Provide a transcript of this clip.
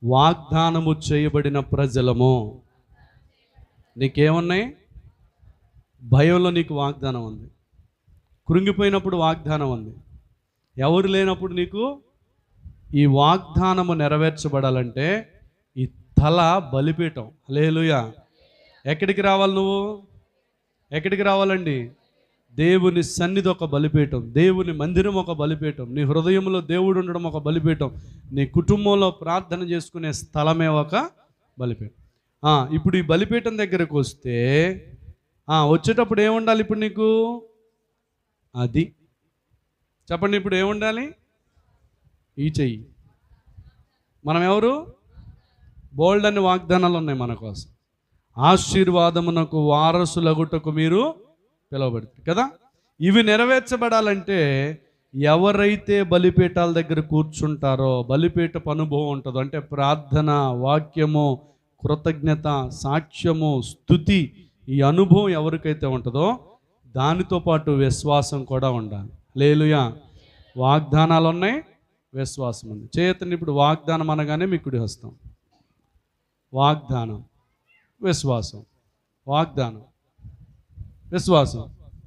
వాగ్దానము చేయబడిన ప్రజలము. నీకేమున్నాయి? భయంలో నీకు వాగ్దానం ఉంది, కృంగిపోయినప్పుడు వాగ్దానం ఉంది, ఎవరు లేనప్పుడు నీకు ఈ వాగ్దానము నెరవేర్చబడాలంటే ఈ తల బలిపీఠం. హల్లెలూయా. ఎక్కడికి రావాలి నువ్వు? ఎక్కడికి రావాలండి? దేవుని సన్నిధి ఒక బలిపీఠం, దేవుని మందిరం ఒక బలిపీఠం, నీ హృదయంలో దేవుడు ఉండడం ఒక బలిపీఠం, నీ కుటుంబంలో ప్రార్థన చేసుకునే స్థలమే ఒక బలిపీఠం. ఇప్పుడు ఈ బలిపీఠం దగ్గరకు వస్తే వచ్చేటప్పుడు ఏముండాలి ఇప్పుడు నీకు? అది చెప్పండి, ఇప్పుడు ఏముండాలి? ఈ చెయ్యి. మనం ఎవరు? బోల్డ్ అనే వాగ్దానాలు ఉన్నాయి మన కోసం. ఆశీర్వాదమునకు వారసులగుటకు మీరు పిలువబడుతుంది కదా. ఇవి నెరవేర్చబడాలంటే ఎవరైతే బలిపీఠాల దగ్గర కూర్చుంటారో, బలిపీఠపు అనుభవం ఉంటుందో, అంటే ప్రార్థన, వాక్యము, కృతజ్ఞత, సాక్ష్యము, స్తుతి, ఈ అనుభవం ఎవరికైతే ఉంటుందో దానితో పాటు విశ్వాసం కూడా ఉండాలి. హల్లెలూయా. వాగ్దానాలు ఉన్నాయి, విశ్వాసం ఉంది. చేతని ఇప్పుడు వాగ్దానం అనగానే మీ కుడి హస్తం. వాగ్దానం, విశ్వాసం, వాగ్దానం, విశ్వాసం.